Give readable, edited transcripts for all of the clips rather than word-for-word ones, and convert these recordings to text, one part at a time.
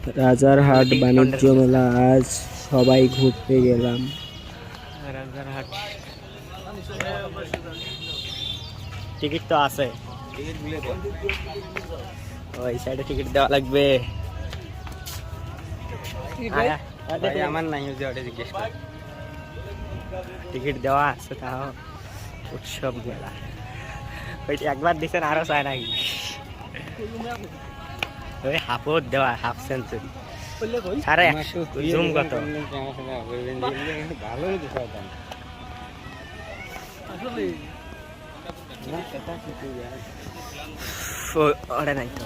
রাজারহাট বাণিজ্য মেলা আজ সবাই ঘুরতে গেলাম। রাজারহাট টিকিট তো আছে, ওই সাইডে টিকিট দেওয়া লাগবে। আমার নাই, জিজ্ঞেস কর। টিকিট দেওয়া আছে, তাও উৎসব মেলা ওই একবার দিচ্ছেন, আরো চায় নাকি? ওই হাফও দেওয়া, হাফ সেঞ্চুরি। আরে জুম কত ভালো ওটা নাই তো,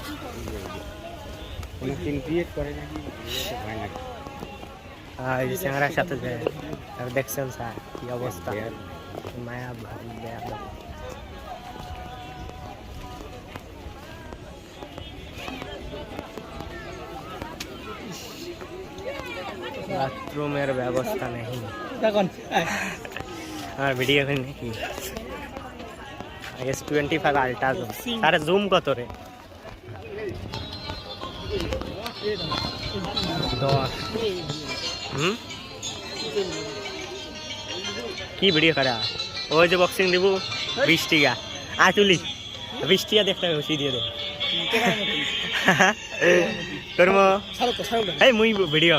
চ্যাংড়ার সাথে দেখছেন স্যার কি অবস্থা, মায়া ভারী দেয়া। বাথরুমের ব্যবস্থা নেই। আর ভিডিও এখন নাকি S25 আলট্রা জুম। আরে জুম কত রে? 10। কি ভিডিও করা? ওই যে বক্সিং দিব 20 টাকা। আর তুলি 20 টাকা দেখতে হবে, দিয়ে দে। তোর এই মুই ভিডিও